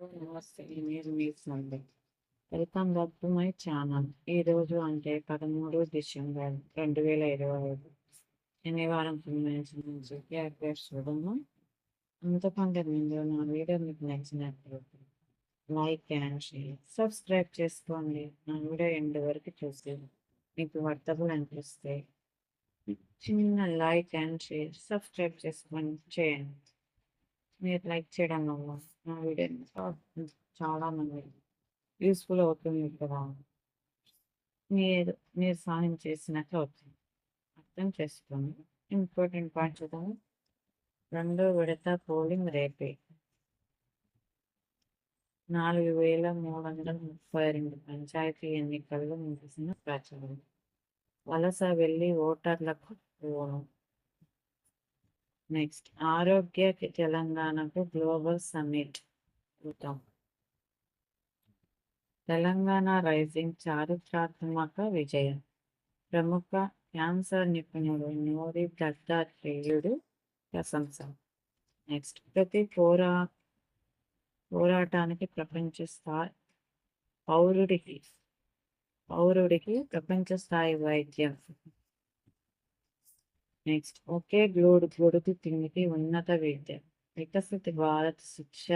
నమస్తే. నేను మీ Sandhya. Welcome back to my channel. ఈరోజు అంటే 13 డిసెంబర్ 2025 శనివారం సంబంధించి అప్డేట్స్ చూడము. అంతకంటే ముందు నా వీడియో మీకు నచ్చినట్లయితే లైక్ అండ్ షేర్, సబ్స్క్రైబ్ చేసుకోండి. నా వీడియో ఎండ్ వరకు చూసి మీకు వర్తబుల్ అనిపిస్తే చిన్న లైక్ అండ్ షేర్, సబ్స్క్రైబ్ చేసుకొని చేయండి. మీరు లైక్ చేయడం వల్ల నా వీడియో చాలా మంది యూస్ఫుల్ అవుతుంది కదా. మీరు సాయం చేసినట్లు అవుతుంది. అర్థం చేసుకోండి. ఇంపార్టెంట్ పాయింట్ చూద్దాము. రెండో విడత పోలింగ్ రేపే. 4,332 పంచాయతీ ఎన్నికల్లో ముగిసిన ప్రచారం. వలస వెళ్లి ఓటర్లకు ఫోను. నెక్స్ట్ ఆరోగ్య తెలంగాణకు గ్లోబల్ సమ్మిట్. చూద్దాం. తెలంగాణ రైజింగ్ చారిత్రాత్మక విజయం. ప్రముఖ క్యాన్సర్ నిపుణుడు నూరి దత్తాత్రేయుడు ప్రశంస. నెక్స్ట్ ప్రతి పోరాటానికి ప్రపంచ స్థాయి పౌరుడికి ప్రపంచ స్థాయి వైద్యం. నెక్స్ట్ ఒకే గొడుగు తిండికి ఉన్నత విద్య. వికసిత భారత్ శిక్ష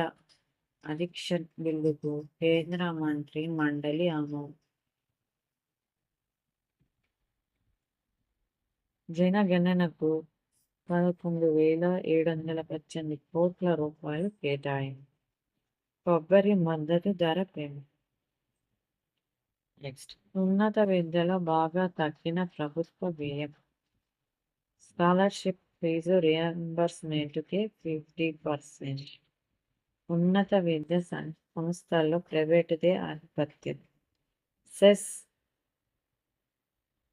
అధిక్షన్ బిల్లుకు కేంద్ర మంత్రి మండలి ఆమోదం. జనగణనకు 11,718 కోట్ల రూపాయలు కేటాయింపు. కొబ్బరి మద్దతు ధర పెంపు. నెక్స్ట్ ఉన్నత విద్యలో బాగా తగ్గిన ప్రభుత్వ వ్యయం. స్కాలర్షిప్ ఫీజు రియంబర్స్మెంట్కి 50%. ఉన్నత విద్య సంస్థల్లో ప్రైవేటుదే ఆధిపత్యం. సెస్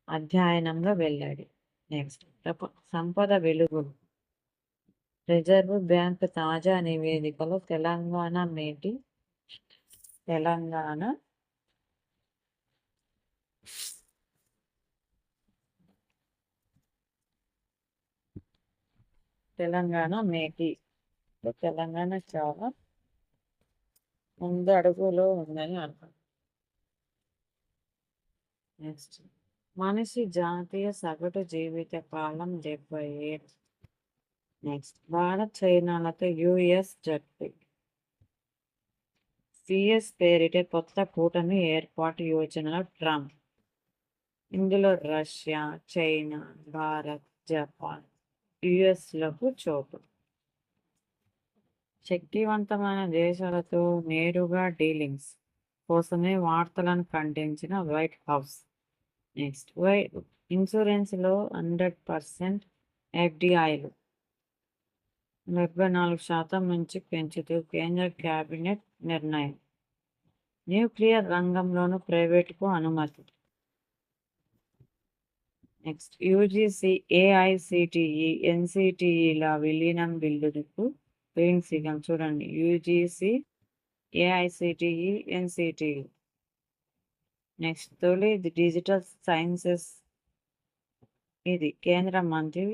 అధ్యయనంలో వెల్లడి. నెక్స్ట్ సంపద వెలుగులు. రిజర్వ్ బ్యాంక్ తాజా నివేదికలో తెలంగాణ తెలంగాణ చాలా ముందు అడుగులో ఉందని అర్థం. నెక్స్ట్ మనిషి జాతీయ సగటు జీవిత కాలం 70 ఏళ్ళు. నెక్స్ట్ భారత్ చైనాలతో యుఎస్ జట్టు. సిఎస్ పేరిట కొత్త కూటమి ఏర్పాటు యోచనలో ట్రంప్. ఇందులో రష్యా, చైనా, భారత్, జపాన్, యుఎస్లకు చోటు. శక్తివంతమైన దేశాలతో నేరుగా డీలింగ్స్ కోసమే వార్తలను ఖండించిన వైట్ హౌస్. నెక్స్ట్ ఇన్సూరెన్స్లో 100% ఎఫ్డిఐలు 74% నుంచి పెంచుతూ కేంద్ర కేబినెట్ నిర్ణయం. న్యూక్లియర్ రంగంలోనూ ప్రైవేటుకు అనుమతి. నెక్స్ట్ యూజీసీ ఏఐసిటిఈ ఎన్సిటిఈల విలీనం బిల్లుకు గ్రీన్ సిగ్నల్. చూడండి, యూజీసీ ఏఐసిటిఈ ఎన్సిటిఈ. నెక్స్ట్ తొలి డిజిటల్ సైన్సెస్. ఇది కేంద్ర మంత్రి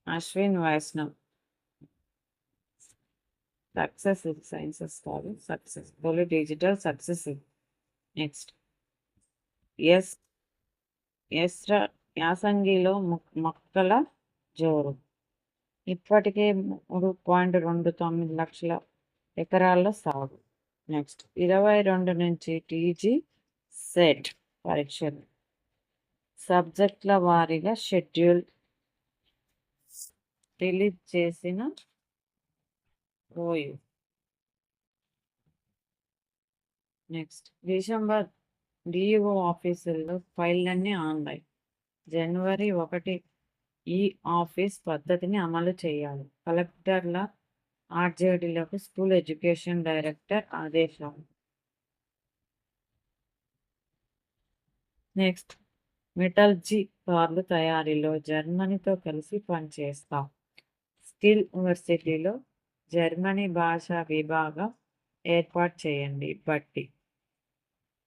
అశ్విన్ వైష్ణవ్. సక్సెస్ సైన్సెస్ కాదు, సక్సెస్ తొలి డిజిటల్ సక్సెస్. నెక్స్ట్ యాసంగిలో మొక్కల జోరు. ఇప్పటికే 3.29 లక్షల ఎకరాల్లో సాగు. నెక్స్ట్ 22 నుంచి టీజీ సెట్ పరీక్షలు. సబ్జెక్టుల వారీగా షెడ్యూల్ రిలీజ్ చేసిన ఓయూ. నెక్స్ట్ డిసెంబర్ డిఈఓ ఆఫీసుల్లో ఫైళ్ళన్నీ ఆన్లైన్. జనవరి 1 ఈ ఆఫీస్ పద్ధతిని అమలు చేయాలి. కలెక్టర్ల ఆర్జేడీలకు స్కూల్ ఎడ్యుకేషన్ డైరెక్టర్ ఆదేశాలు. నెక్స్ట్ మెటల్జీ కార్లు తయారీలో జర్మనీతో కలిసి పనిచేస్తాం. స్కిల్ యూనివర్సిటీలో జర్మనీ భాషా విభాగం ఏర్పాటు చేయండి. బట్టి.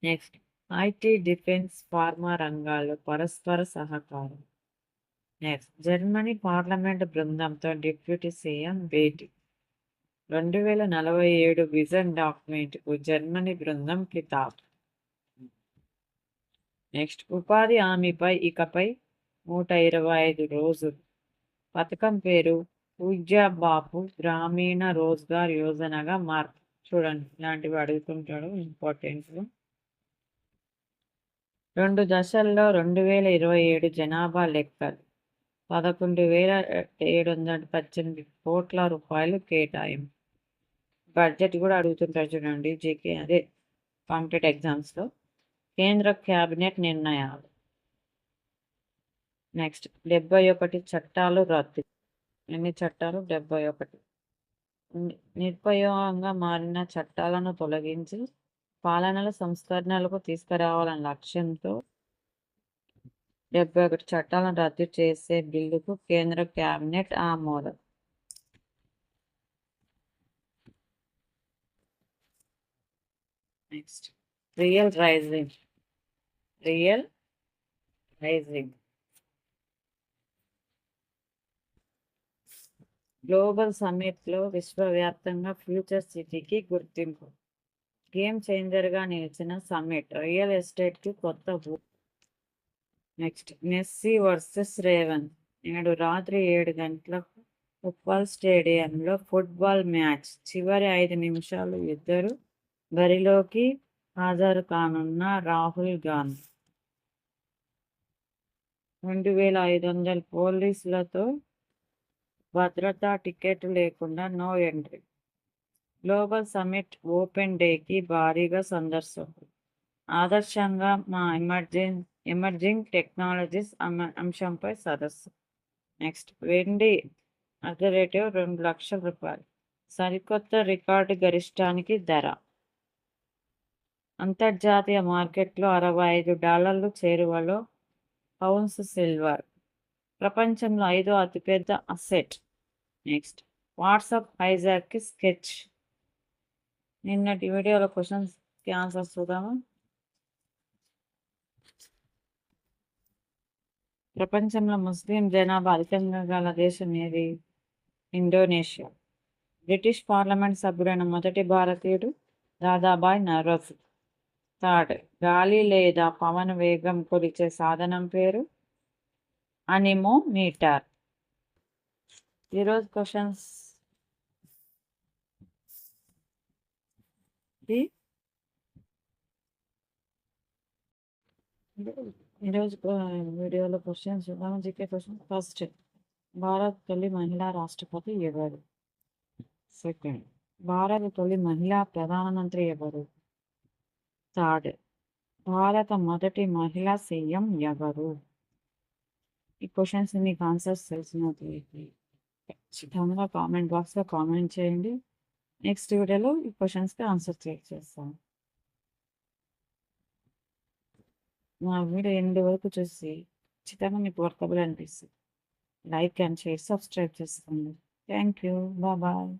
నెక్స్ట్ ఐటీ, డిఫెన్స్, ఫార్మా రంగాల్లో పరస్పర సహకారం. నెక్స్ట్ జర్మనీ పార్లమెంట్ బృందంతో డిప్యూటీ సీఎం భేటీ. 2047 విజన్ డాక్యుమెంట్కు జర్మనీ బృందం కితాబ్. నెక్స్ట్, ఉపాధి హామీపై ఇకపై 125 రోజులు. పథకం పేరు పూజ్య బాపు గ్రామీణ రోజ్గార్ యోజనగా మార్పు. చూడండి, ఇలాంటివి అడుగుతుంటాడు ఇంపార్టెంట్. 2 దశల్లో 2027 జనాభా లెక్కలు. 11,718 కోట్ల రూపాయలు కేటాయింపు. బడ్జెట్ కూడా అడుగుతుంటారు చూడండి, జీకే అదే కాంపిటేటివ్ ఎగ్జామ్స్లో. కేంద్ర క్యాబినెట్ నిర్ణయాలు. నెక్స్ట్, 71 చట్టాలు రద్దు. ఎన్ని చట్టాలు? 71. నిరుపయోగంగా మారిన చట్టాలను తొలగించి పాలనల సంస్కరణలకు తీసుకురావాలన్న లక్ష్యంతో 71 చట్టాలను రద్దు చేసే బిల్లుకు కేంద్ర క్యాబినెట్ ఆమోదం. Next, real rising. గ్లోబల్ సమ్మిట్లో విశ్వవ్యాప్తంగా ఫ్యూచర్ సిటీకి గుర్తింపు. గేమ్ చేంజర్గా నిలిచిన సమ్మిట్ రియల్ ఎస్టేట్కి కొత్త ఊపు. Next, messy versus Revan. నేడు రాత్రి 7 గంటలకు ఉప్పల్ స్టేడియంలో ఫుట్బాల్ మ్యాచ్. చివరి 5 నిమిషాలు ఇద్దరు బరిలోకి హాజరు కానున్న రాహుల్ గాంధీ. 2500 పోలీసులతో భద్రతా టికెట్ లేకుండా no entry. Global summit open డేకి భారీగా సందర్శకులు. ఆదర్శంగా మా ఎమర్జింగ్ టెక్నాలజీస్ అంశంపై సదస్సు. నెక్స్ట్, వెండి $2 లక్షలు. సరికొత్త రికార్డు గరిష్టానికి ధర. అంతర్జాతీయ మార్కెట్లో $65 చేరువలో పౌన్స్ సిల్వర్. ప్రపంచంలో 5వ అతిపెద్ద అసెట్. నెక్స్ట్, వాట్సాప్ హైజాక్కి స్కెచ్. నిన్నటి వీడియోలో క్వశ్చన్స్కి ఆన్సర్స్ చూద్దాము. ప్రపంచంలో ముస్లిం జనాభా అధికంగా గల దేశం ఏది? ఇండోనేషియా. బ్రిటిష్ పార్లమెంట్ సభ్యుడైన మొదటి భారతీయుడు దాదాబాయ్ నౌరోజీ. థర్డ్, గాలి లేదా పవన వేగం కొలిచే సాధనం పేరు అనిమోమీటర్. ఈరోజు క్వశ్చన్స్ ఈరోజు వీడియోలో క్వశ్చన్స్ చూద్దాము. GK question. ఫస్ట్, భారత్ తొలి మహిళా రాష్ట్రపతి ఎవరు? సెకండ్, భారత తొలి మహిళా ప్రధానమంత్రి ఎవరు? థర్డ్, భారత మొదటి మహిళా సీఎం ఎవరు? ఈ క్వశ్చన్స్ మీకు ఆన్సర్స్ తెలిసినట్లయితే ఖచ్చితంగా కామెంట్ బాక్స్లో కామెంట్ చేయండి. నెక్స్ట్ వీడియోలో ఈ క్వశ్చన్స్కి ఆన్సర్ చేస్తాను. మా వీడియో ఎండ్ వరకు చూసి ఖచ్చితంగా మీకు వర్కబుల్ అనిపిస్తుంది. లైక్ అండ్ షేర్, సబ్స్క్రైబ్ చేసుకోండి. Thank you. బాయ్.